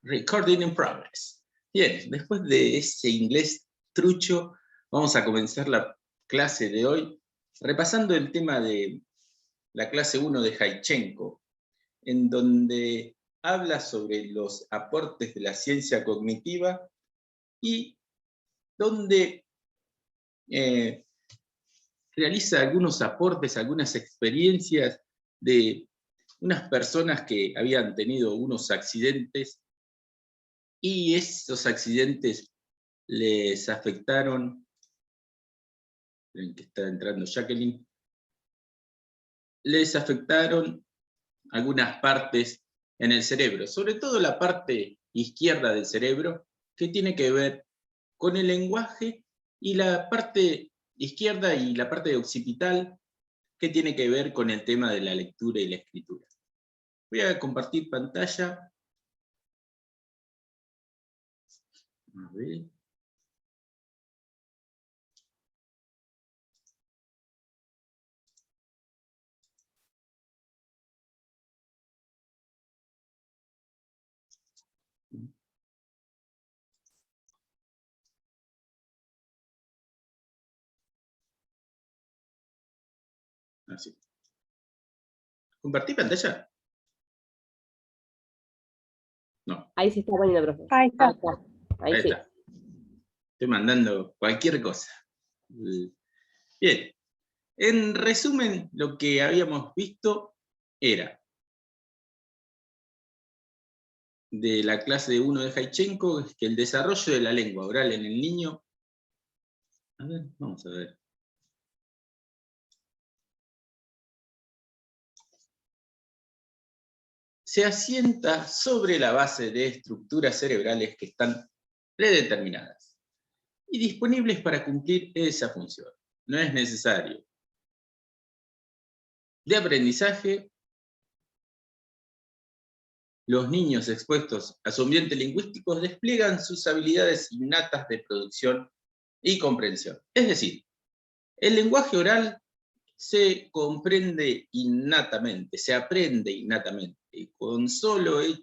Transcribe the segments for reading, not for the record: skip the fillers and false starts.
Recording in progress. Bien, después de ese inglés trucho, vamos a comenzar la clase de hoy repasando el tema de la clase 1 de Jaichenko, en donde habla sobre los aportes de la ciencia cognitiva y donde realiza algunos aportes, algunas experiencias de unas personas que habían tenido unos accidentes y esos accidentes les afectaron, en que está entrando Jacqueline, les afectaron algunas partes en el cerebro, sobre todo la parte izquierda del cerebro, que tiene que ver con el lenguaje, y la parte izquierda y la parte occipital, que tiene que ver con el tema de la lectura y la escritura. Voy a compartir pantalla. A ver. Así. ¿Compartí pantalla? No. Ahí se está poniendo, profe. Ahí está. Ahí sí. Está. Estoy mandando cualquier cosa. Bien. En resumen, lo que habíamos visto era de la clase 1 de Jaichenko, que el desarrollo de la lengua oral en el niño... A ver, vamos a ver. Se asienta sobre la base de estructuras cerebrales que están predeterminadas y disponibles para cumplir esa función. No es necesario de aprendizaje. Los niños expuestos a su ambiente lingüístico despliegan sus habilidades innatas de producción y comprensión. Es decir, el lenguaje oral se comprende innatamente, se aprende innatamente. Y con solo el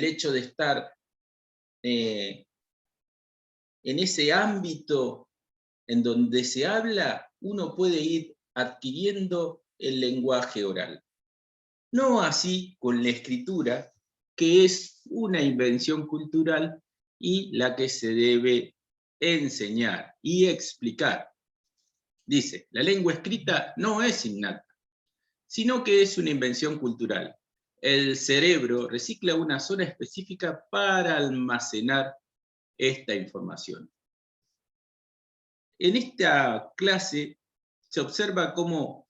hecho de estar en ese ámbito en donde se habla, uno puede ir adquiriendo el lenguaje oral. No así con la escritura, que es una invención cultural y la que se debe enseñar y explicar. Dice, la lengua escrita no es innata, sino que es una invención cultural. El cerebro recicla una zona específica para almacenar esta información. En esta clase se observa cómo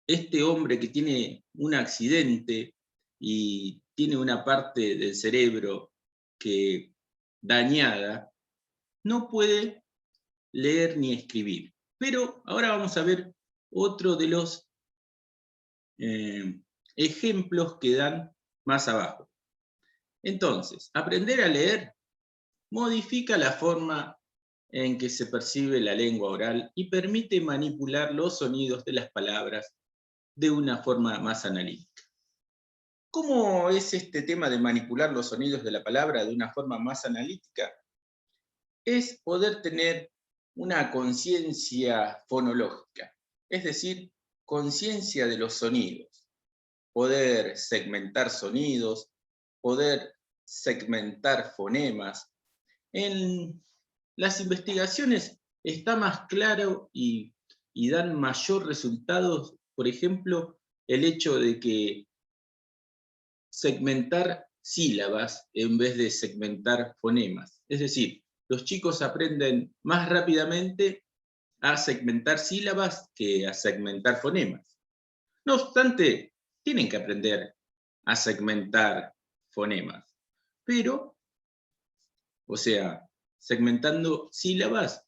este hombre que tiene un accidente y tiene una parte del cerebro que dañada, no puede leer ni escribir. Pero ahora vamos a ver otro de los ejemplos que dan más abajo. Entonces, aprender a leer modifica la forma en que se percibe la lengua oral y permite manipular los sonidos de las palabras de una forma más analítica. ¿Cómo es este tema de manipular los sonidos de la palabra de una forma más analítica? Es poder tener una conciencia fonológica, es decir, conciencia de los sonidos, poder segmentar sonidos, poder segmentar fonemas. En las investigaciones está más claro y dan mayor resultados, por ejemplo, el hecho de que segmentar sílabas en vez de segmentar fonemas. Es decir, los chicos aprenden más rápidamente a segmentar sílabas que a segmentar fonemas. No obstante, tienen que aprender a segmentar fonemas. Pero, o sea, segmentando sílabas,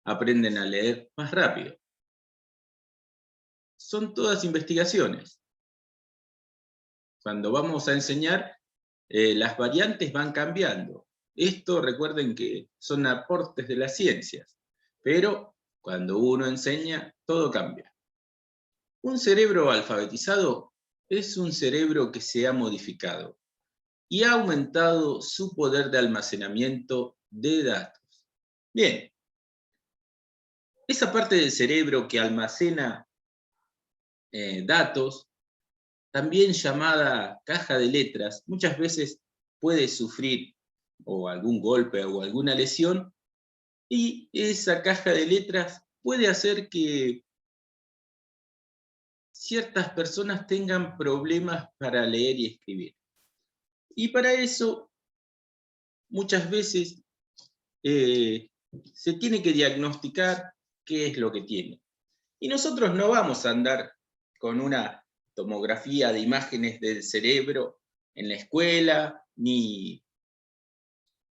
aprenden a leer más rápido. Son todas investigaciones. Cuando vamos a enseñar, las variantes van cambiando. Esto recuerden que son aportes de las ciencias, pero cuando uno enseña, todo cambia. Un cerebro alfabetizado es un cerebro que se ha modificado. y ha aumentado su poder de almacenamiento de datos. Bien, esa parte del cerebro que almacena datos, también llamada caja de letras, muchas veces puede sufrir o algún golpe o alguna lesión, y esa caja de letras puede hacer que ciertas personas tengan problemas para leer y escribir. Y para eso, muchas veces se tiene que diagnosticar qué es lo que tiene. Y nosotros no vamos a andar con una tomografía de imágenes del cerebro en la escuela, ni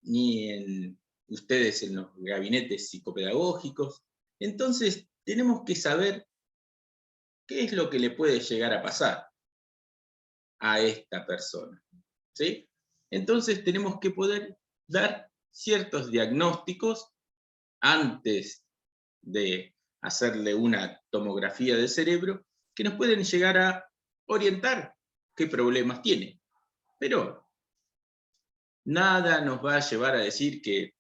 en ustedes en los gabinetes psicopedagógicos. Entonces, tenemos que saber qué es lo que le puede llegar a pasar a esta persona, ¿sí? Entonces, tenemos que poder dar ciertos diagnósticos antes de hacerle una tomografía del cerebro que nos pueden llegar a orientar qué problemas tiene. Pero nada nos va a llevar a decir que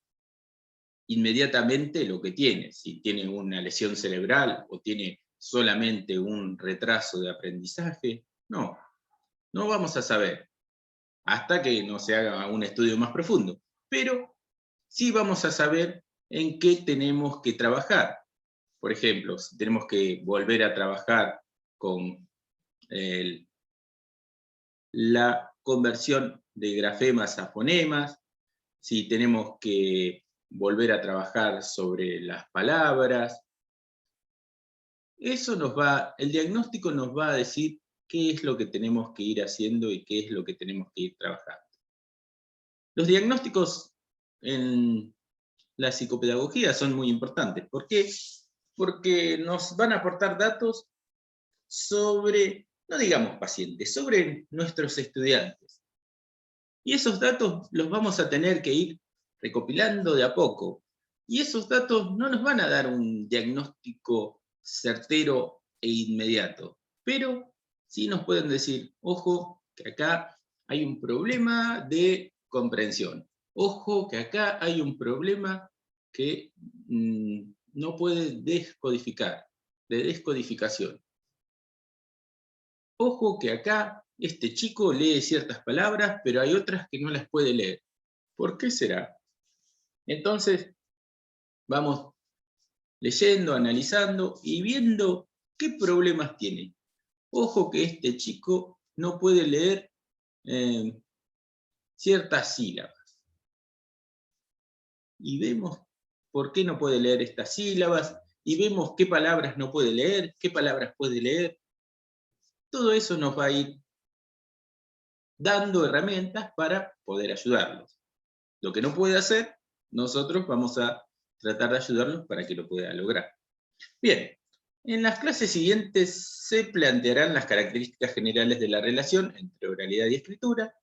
inmediatamente lo que tiene, si tiene una lesión cerebral o tiene solamente un retraso de aprendizaje, no vamos a saber hasta que no se haga un estudio más profundo. Pero sí vamos a saber en qué tenemos que trabajar. Por ejemplo, si tenemos que volver a trabajar con la conversión de grafemas a fonemas, si tenemos que volver a trabajar sobre las palabras, el diagnóstico nos va a decir qué es lo que tenemos que ir haciendo y qué es lo que tenemos que ir trabajando. Los diagnósticos en la psicopedagogía son muy importantes. ¿Por qué? Porque nos van a aportar datos sobre, no digamos pacientes, sobre nuestros estudiantes. Y esos datos los vamos a tener que ir recopilando de a poco. Y esos datos no nos van a dar un diagnóstico certero e inmediato, pero sí nos pueden decir, ojo, que acá hay un problema de comprensión. Ojo, que acá hay un problema que no puede descodificar, de descodificación. Ojo que acá este chico lee ciertas palabras, pero hay otras que no las puede leer. ¿Por qué será? Entonces, vamos leyendo, analizando y viendo qué problemas tiene. Ojo que este chico no puede leer ciertas sílabas. Y vemos por qué no puede leer estas sílabas, y vemos qué palabras no puede leer, qué palabras puede leer. Todo eso nos va a ir dando herramientas para poder ayudarlos. Lo que no puede hacer, nosotros vamos a tratar de ayudarlos para que lo pueda lograr. Bien, en las clases siguientes se plantearán las características generales de la relación entre oralidad y escritura,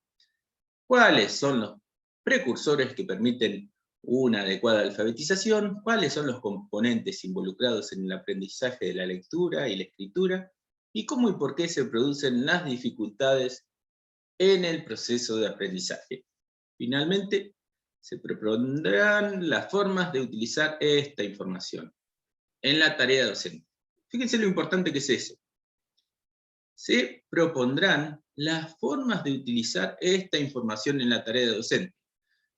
cuáles son los precursores que permiten una adecuada alfabetización, cuáles son los componentes involucrados en el aprendizaje de la lectura y la escritura, y cómo y por qué se producen las dificultades en el proceso de aprendizaje. Finalmente, se propondrán las formas de utilizar esta información en la tarea docente. Fíjense lo importante que es eso. Se propondrán las formas de utilizar esta información en la tarea docente.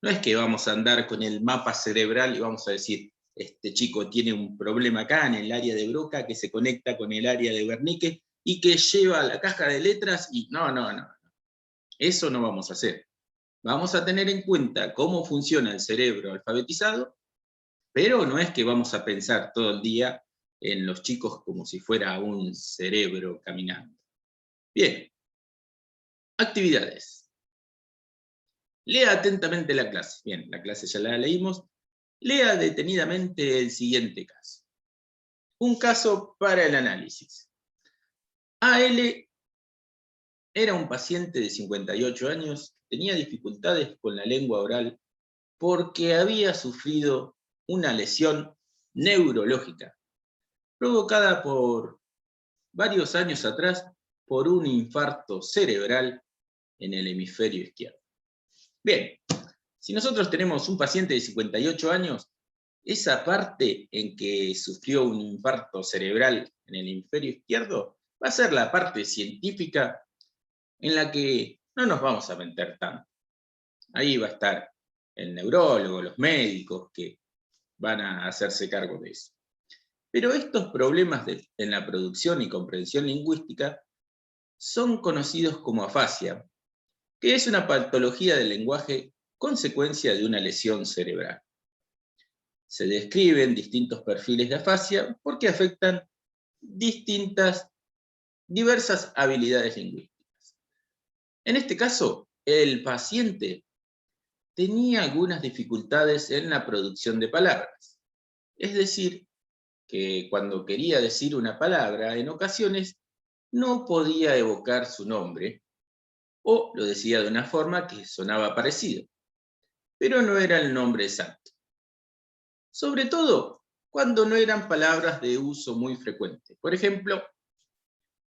No es que vamos a andar con el mapa cerebral y vamos a decir, este chico tiene un problema acá en el área de Broca que se conecta con el área de Wernicke y que lleva la caja de letras y no. Eso no vamos a hacer. Vamos a tener en cuenta cómo funciona el cerebro alfabetizado, pero no es que vamos a pensar todo el día en los chicos como si fuera un cerebro caminando. Bien, actividades. Lea atentamente la clase. Bien, la clase ya la leímos. Lea detenidamente el siguiente caso. Un caso para el análisis. AL era un paciente de 58 años, tenía dificultades con la lengua oral porque había sufrido una lesión neurológica provocada por varios años atrás por un infarto cerebral en el hemisferio izquierdo. Bien, si nosotros tenemos un paciente de 58 años, esa parte en que sufrió un infarto cerebral en el hemisferio izquierdo va a ser la parte científica en la que no nos vamos a meter tanto. Ahí va a estar el neurólogo, los médicos que van a hacerse cargo de eso. Pero estos problemas en la producción y comprensión lingüística son conocidos como afasia, que es una patología del lenguaje consecuencia de una lesión cerebral. Se describen distintos perfiles de afasia porque afectan diversas habilidades lingüísticas. En este caso, el paciente tenía algunas dificultades en la producción de palabras. Es decir, que cuando quería decir una palabra, en ocasiones no podía evocar su nombre o lo decía de una forma que sonaba parecido, pero no era el nombre exacto. Sobre todo cuando no eran palabras de uso muy frecuente. Por ejemplo,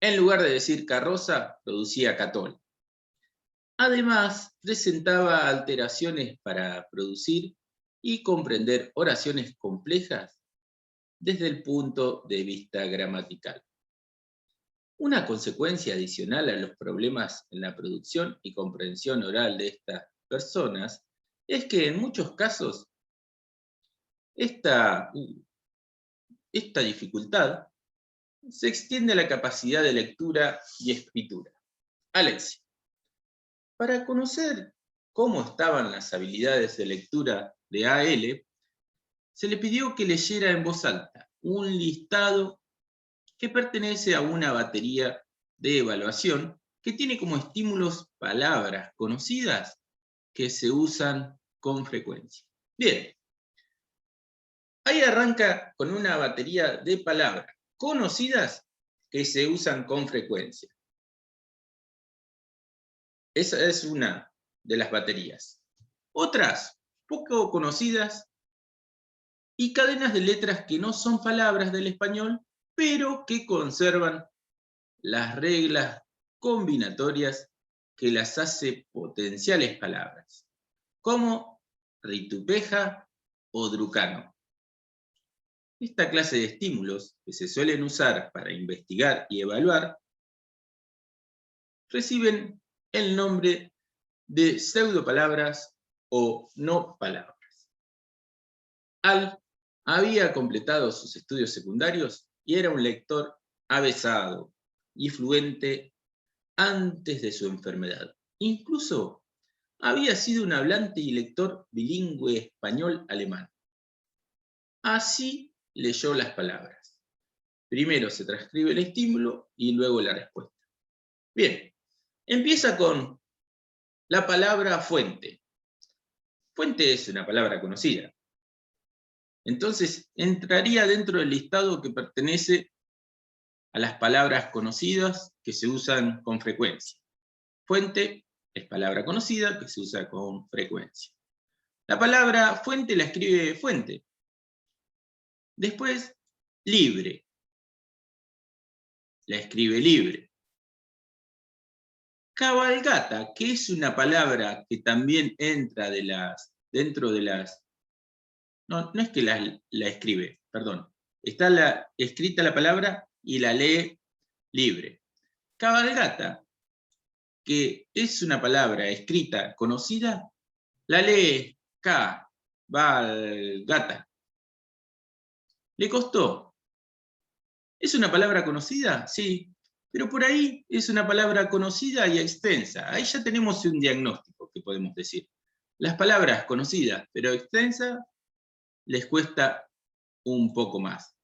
en lugar de decir carroza, producía catol. Además, presentaba alteraciones para producir y comprender oraciones complejas desde el punto de vista gramatical. Una consecuencia adicional a los problemas en la producción y comprensión oral de estas personas es que en muchos casos esta dificultad se extiende a la capacidad de lectura y escritura. Alexis, para conocer cómo estaban las habilidades de lectura de AL, se le pidió que leyera en voz alta un listado que pertenece a una batería de evaluación que tiene como estímulos palabras conocidas que se usan con frecuencia. Bien, ahí arranca con una batería de palabras conocidas que se usan con frecuencia. Esa es una de las baterías. Otras, poco conocidas, y cadenas de letras que no son palabras del español, pero que conservan las reglas combinatorias que las hace potenciales palabras, como ritupeja o drucano. Esta clase de estímulos, que se suelen usar para investigar y evaluar, reciben el nombre de pseudopalabras o no palabras. Al había completado sus estudios secundarios y era un lector avesado y fluente antes de su enfermedad. Incluso había sido un hablante y lector bilingüe español-alemán. Así leyó las palabras. Primero se transcribe el estímulo y luego la respuesta. Bien, empieza con la palabra fuente. Fuente es una palabra conocida. Entonces entraría dentro del listado que pertenece a las palabras conocidas que se usan con frecuencia. Fuente es palabra conocida que se usa con frecuencia. La palabra fuente la escribe fuente. Después, libre. La escribe libre. Cabalgata, que es una palabra que también entra dentro de las... No es que la escribe, perdón. Está escrita la palabra y la lee libre. Cabalgata, que es una palabra escrita conocida, la lee cabalgata. ¿Le costó? ¿Es una palabra conocida? Sí, pero por ahí es una palabra conocida y extensa. Ahí ya tenemos un diagnóstico que podemos decir. Las palabras conocidas pero extensas les cuesta un poco más.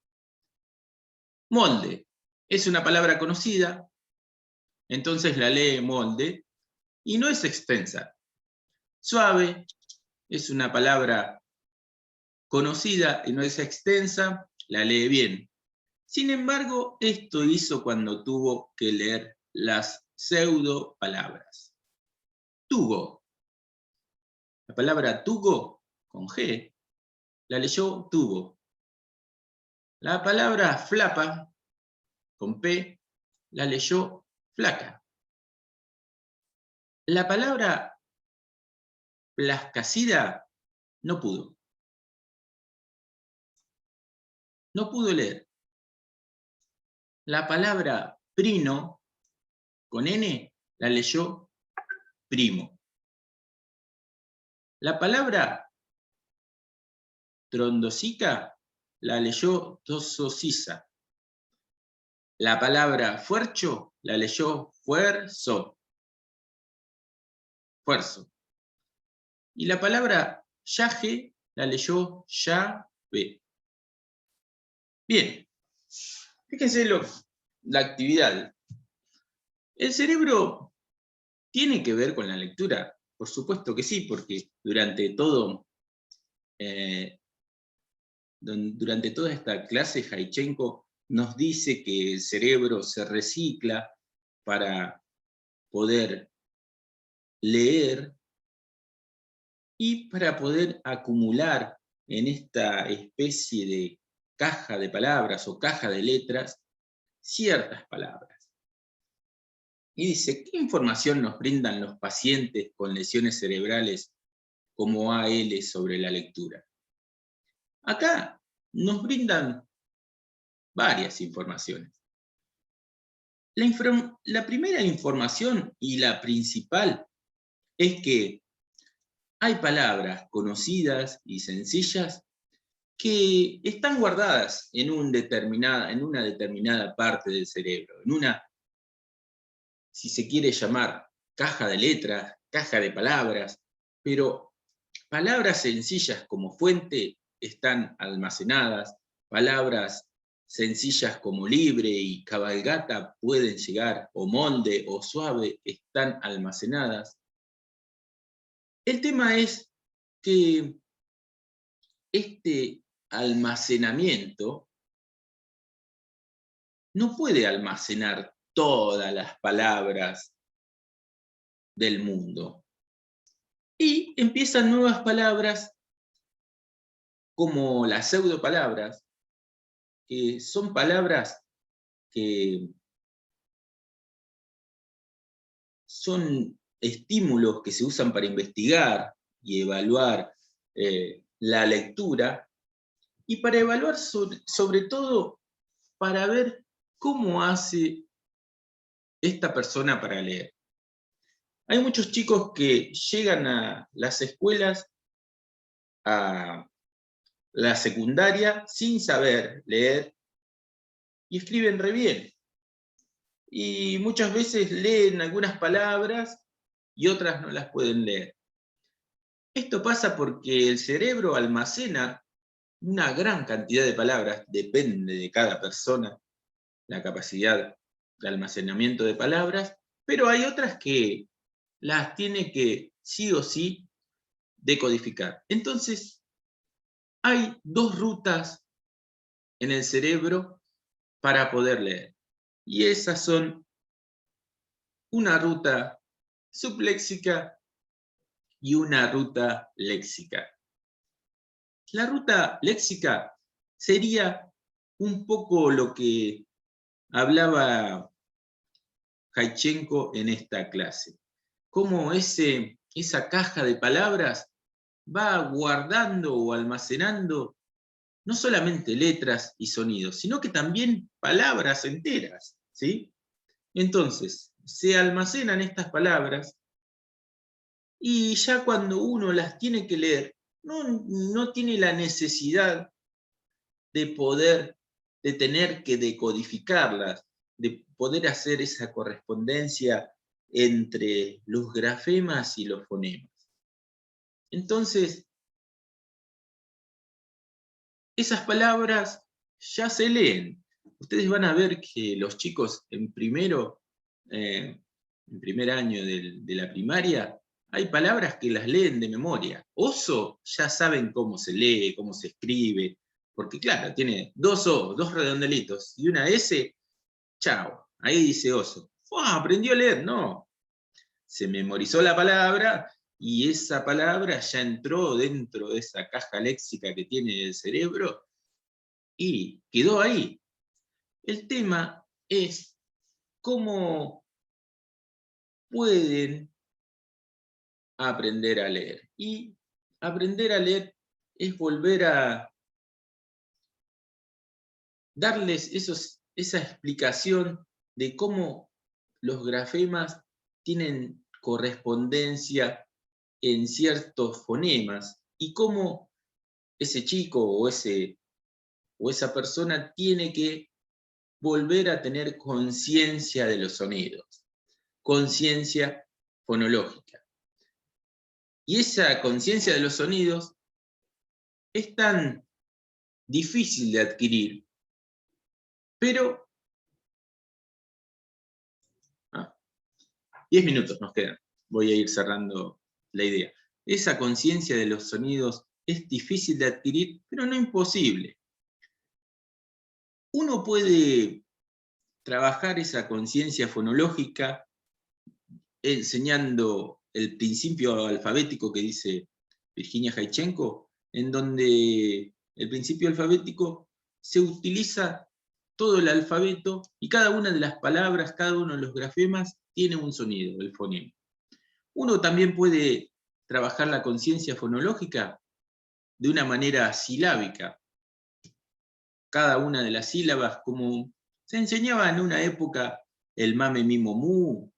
Molde es una palabra conocida, entonces la lee molde y no es extensa. Suave es una palabra conocida y no es extensa, la lee bien. Sin embargo, esto hizo cuando tuvo que leer las pseudo palabras. Tugo. La palabra tugo, con G, la leyó tubo. La palabra flapa, con P, la leyó flaca. La palabra Plascacida no pudo. No pudo leer. La palabra prino, con N, la leyó primo. La palabra trondosica la leyó tososiza. La palabra fuercho la leyó fuerzo. Fuerzo. Y la palabra yaje la leyó llave. Bien. Fíjense la actividad. ¿El cerebro tiene que ver con la lectura? Por supuesto que sí, porque durante toda esta clase, Jaichenko nos dice que el cerebro se recicla para poder leer y para poder acumular en esta especie de caja de palabras o caja de letras ciertas palabras. Y dice, ¿qué información nos brindan los pacientes con lesiones cerebrales como AL sobre la lectura? Acá nos brindan varias informaciones. La primera información y la principal es que hay palabras conocidas y sencillas que están guardadas en una determinada parte del cerebro, en una, si se quiere llamar, caja de letras, caja de palabras, pero palabras sencillas como fuente están almacenadas, palabras sencillas como libre y cabalgata pueden llegar, o molde o suave están almacenadas. El tema es que este almacenamiento no puede almacenar todas las palabras del mundo. Y empiezan nuevas palabras como las pseudopalabras, que son palabras que son estímulos que se usan para investigar y evaluar la lectura, y para evaluar sobre todo para ver cómo hace esta persona para leer. Hay muchos chicos que llegan a las escuelas, a la secundaria, sin saber leer y escriben re bien. Y muchas veces leen algunas palabras y otras no las pueden leer. Esto pasa porque el cerebro almacena una gran cantidad de palabras, depende de cada persona la capacidad de almacenamiento de palabras, pero hay otras que las tiene que sí o sí decodificar. Entonces, hay dos rutas en el cerebro para poder leer. Y esas son una ruta subléxica y una ruta léxica. La ruta léxica sería un poco lo que hablaba Jaichenko en esta clase. Cómo esa caja de palabras va guardando o almacenando no solamente letras y sonidos, sino que también palabras enteras, ¿sí? Entonces, se almacenan estas palabras y ya cuando uno las tiene que leer, no tiene la necesidad de tener que decodificarlas, de poder hacer esa correspondencia entre los grafemas y los fonemas. Entonces, esas palabras ya se leen. Ustedes van a ver que los chicos en primer año de la primaria, hay palabras que las leen de memoria. Oso, ya saben cómo se lee, cómo se escribe, porque claro, tiene dos O, dos redondelitos, y una S, chao, ahí dice oso. Aprendió a leer, no. Se memorizó la palabra, y esa palabra ya entró dentro de esa caja léxica que tiene el cerebro, y quedó ahí. El tema es cómo pueden a aprender a leer. Y aprender a leer es volver a darles esa explicación de cómo los grafemas tienen correspondencia en ciertos fonemas y cómo ese chico o esa persona tiene que volver a tener conciencia de los sonidos, conciencia fonológica. Y esa conciencia de los sonidos es tan difícil de adquirir, pero 10 minutos nos quedan, voy a ir cerrando la idea. Esa conciencia de los sonidos es difícil de adquirir, pero no imposible. Uno puede trabajar esa conciencia fonológica enseñando el principio alfabético que dice Virginia Jaichenko, en donde el principio alfabético se utiliza todo el alfabeto y cada una de las palabras, cada uno de los grafemas tiene un sonido, el fonema. Uno también puede trabajar la conciencia fonológica de una manera silábica. Cada una de las sílabas, como se enseñaba en una época el mame, mimo, mu,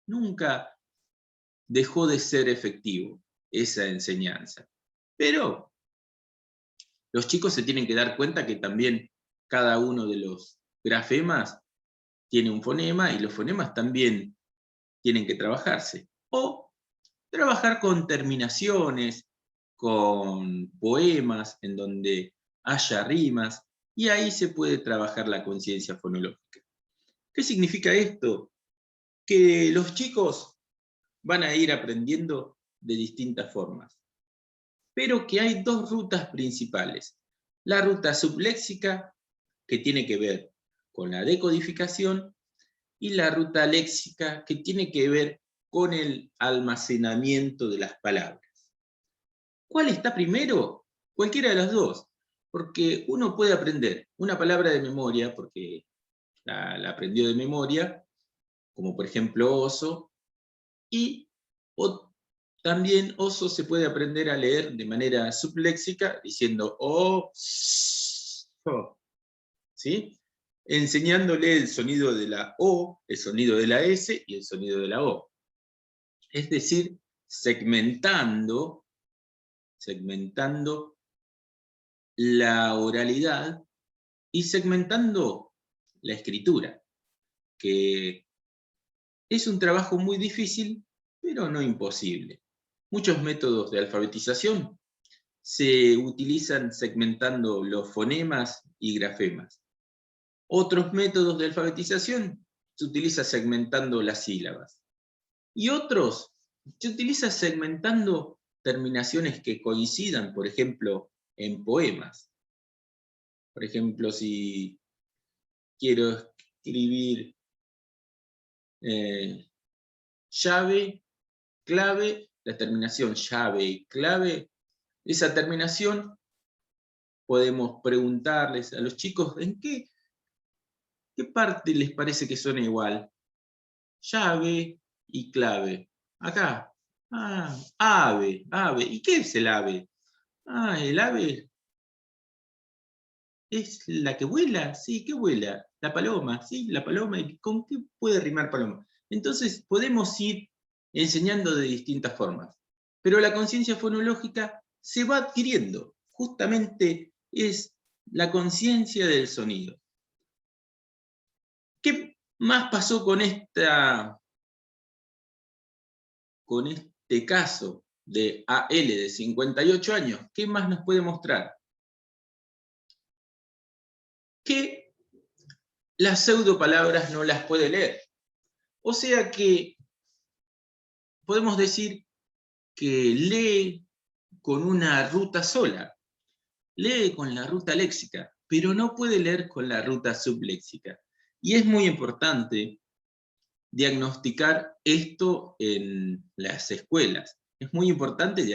nunca dejó de ser efectivo esa enseñanza. Pero los chicos se tienen que dar cuenta que también cada uno de los grafemas tiene un fonema y los fonemas también tienen que trabajarse. O trabajar con terminaciones, con poemas en donde haya rimas, y ahí se puede trabajar la conciencia fonológica. ¿Qué significa esto? Que los chicos van a ir aprendiendo de distintas formas, pero que hay dos rutas principales. La ruta subléxica, que tiene que ver con la decodificación, y la ruta léxica, que tiene que ver con el almacenamiento de las palabras. ¿Cuál está primero? Cualquiera de las dos, porque uno puede aprender una palabra de memoria, porque la aprendió de memoria, como por ejemplo oso, y también oso se puede aprender a leer de manera subléxica, diciendo o, ¿sí? Enseñándole el sonido de la O, el sonido de la S y el sonido de la O. Es decir, segmentando la oralidad y segmentando la escritura, que es un trabajo muy difícil, pero no imposible. Muchos métodos de alfabetización se utilizan segmentando los fonemas y grafemas. Otros métodos de alfabetización se utiliza segmentando las sílabas. Y otros se utiliza segmentando terminaciones que coincidan, por ejemplo, en poemas. Por ejemplo, si quiero escribir llave, clave, la terminación llave y clave, esa terminación podemos preguntarles a los chicos en qué parte les parece que suena igual. Llave y clave. Acá. Ave. ¿Y qué es el ave? El ave es la que vuela. Sí, ¿qué vuela? La paloma. Sí, la paloma. ¿Y con qué puede rimar paloma? Entonces podemos ir enseñando de distintas formas. Pero la conciencia fonológica se va adquiriendo. Justamente es la conciencia del sonido. ¿Qué más pasó con este caso de AL de 58 años? ¿Qué más nos puede mostrar? Que las pseudopalabras no las puede leer. O sea que podemos decir que lee con una ruta sola, lee con la ruta léxica, pero no puede leer con la ruta subléxica. Y es muy importante diagnosticar esto en las escuelas. Es muy importante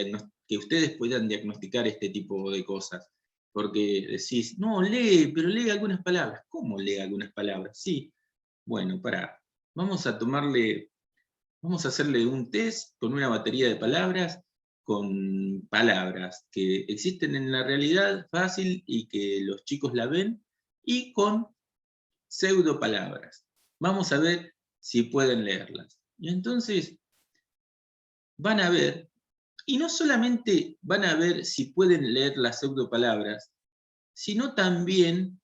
que ustedes puedan diagnosticar este tipo de cosas, porque decís, no, lee, pero lee algunas palabras. ¿Cómo lee algunas palabras? Sí, bueno, vamos a tomarle Vamos a hacerle un test con una batería de palabras, con palabras que existen en la realidad fácil y que los chicos la ven, y con pseudopalabras. Vamos a ver si pueden leerlas. Y entonces van a ver, y no solamente van a ver si pueden leer las pseudopalabras, sino también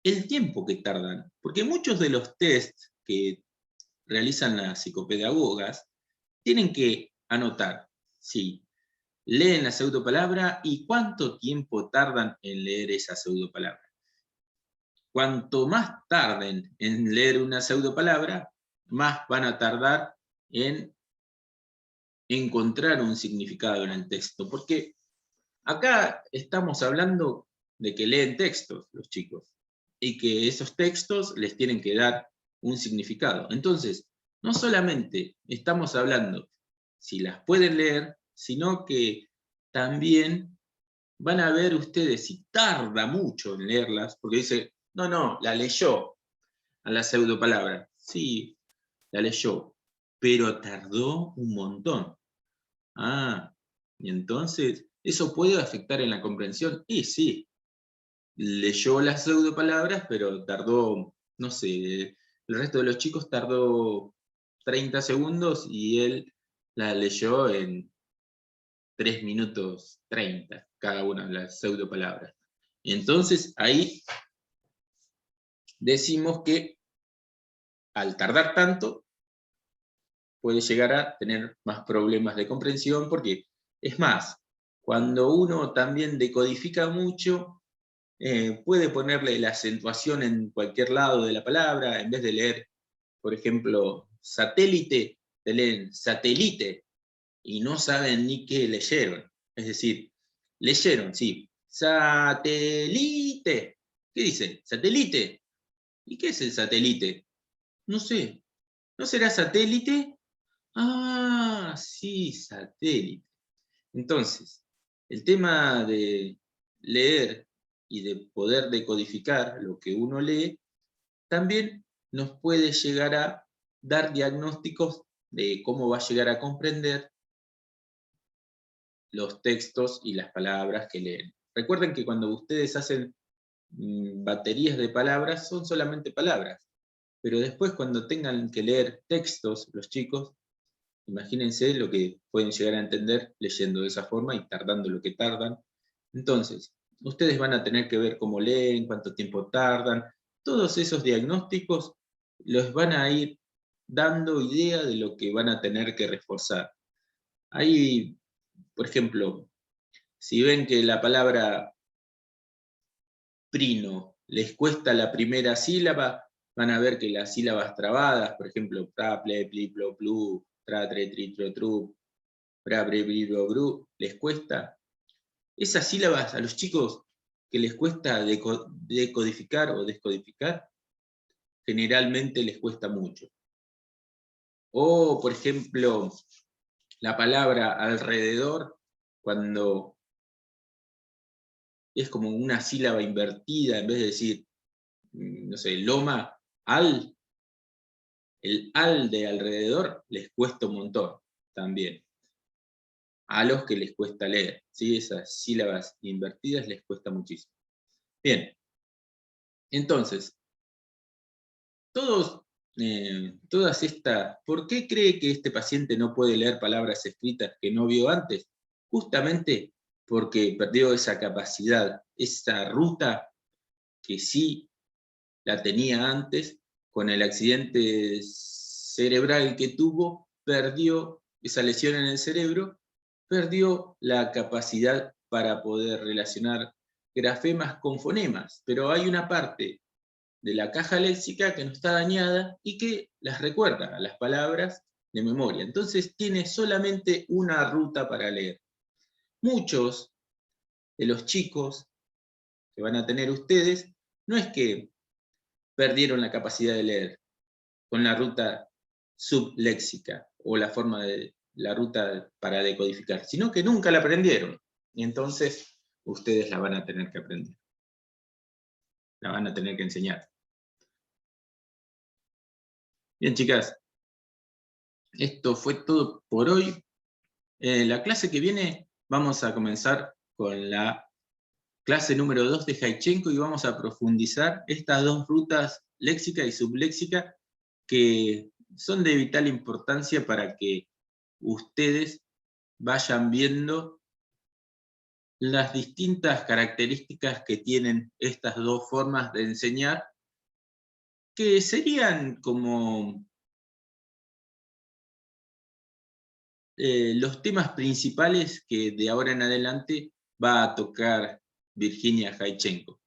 el tiempo que tardan. Porque muchos de los tests que realizan las psicopedagogas tienen que anotar si leen la pseudopalabra y cuánto tiempo tardan en leer esa pseudopalabra. Cuanto más tarden en leer una pseudopalabra, más van a tardar en encontrar un significado en el texto. Porque acá estamos hablando de que leen textos los chicos y que esos textos les tienen que dar un significado. Entonces, no solamente estamos hablando si las pueden leer, sino que también van a ver ustedes si tarda mucho en leerlas, porque dice, no, la leyó a la pseudopalabra. Sí, la leyó, pero tardó un montón. Ah, y entonces, ¿eso puede afectar en la comprensión? Y sí, leyó las pseudopalabras, pero tardó, no sé, el resto de los chicos tardó 30 segundos y él la leyó en 3 minutos 30, cada una de las pseudopalabras. Entonces, ahí decimos que al tardar tanto, puede llegar a tener más problemas de comprensión, porque es más, cuando uno también decodifica mucho, puede ponerle la acentuación en cualquier lado de la palabra, en vez de leer, por ejemplo, satélite, te leen satélite, y no saben ni qué leyeron. Es decir, leyeron, sí, satélite. ¿Qué dice? Satélite. ¿Y qué es el satélite? No sé. ¿No será satélite? Ah, sí, satélite. Entonces, el tema de leer y de poder decodificar lo que uno lee, también nos puede llegar a dar diagnósticos de cómo va a llegar a comprender los textos y las palabras que leen. Recuerden que cuando ustedes hacen baterías de palabras, son solamente palabras, pero después cuando tengan que leer textos, los chicos, imagínense lo que pueden llegar a entender leyendo de esa forma y tardando lo que tardan. Entonces, ustedes van a tener que ver cómo leen, cuánto tiempo tardan, todos esos diagnósticos los van a ir dando idea de lo que van a tener que reforzar. Ahí, por ejemplo, si ven que la palabra prino les cuesta la primera sílaba, van a ver que las sílabas trabadas, por ejemplo, pra, ple, pli, plo, plu, tra, tre, tri, tro, tru, bra, bre, bri, bro, bru, les cuesta. Esas sílabas a los chicos que les cuesta decodificar o descodificar, generalmente les cuesta mucho. O, por ejemplo, la palabra alrededor, cuando es como una sílaba invertida, en vez de decir, no sé, loma, al, el al de alrededor les cuesta un montón también. A los que les cuesta leer, ¿sí? Esas sílabas invertidas les cuesta muchísimo. Bien, entonces, todas estas, ¿por qué cree que este paciente no puede leer palabras escritas que no vio antes? Justamente porque perdió esa capacidad, esa ruta que sí la tenía antes, con el accidente cerebral que tuvo, perdió esa lesión en el cerebro, perdió la capacidad para poder relacionar grafemas con fonemas, pero hay una parte de la caja léxica que no está dañada y que las recuerda a las palabras de memoria. Entonces tiene solamente una ruta para leer. Muchos de los chicos que van a tener ustedes, no es que perdieron la capacidad de leer con la ruta subléxica o la forma de la ruta para decodificar, sino que nunca la aprendieron. Y entonces ustedes la van a tener que aprender. La van a tener que enseñar. Bien, chicas. Esto fue todo por hoy. La clase que viene vamos a comenzar con la clase número 2 de Jaichenko y vamos a profundizar estas dos rutas léxica y subléxica que son de vital importancia para que ustedes vayan viendo las distintas características que tienen estas dos formas de enseñar, que serían como los temas principales que de ahora en adelante va a tocar Virginia Jaichenko.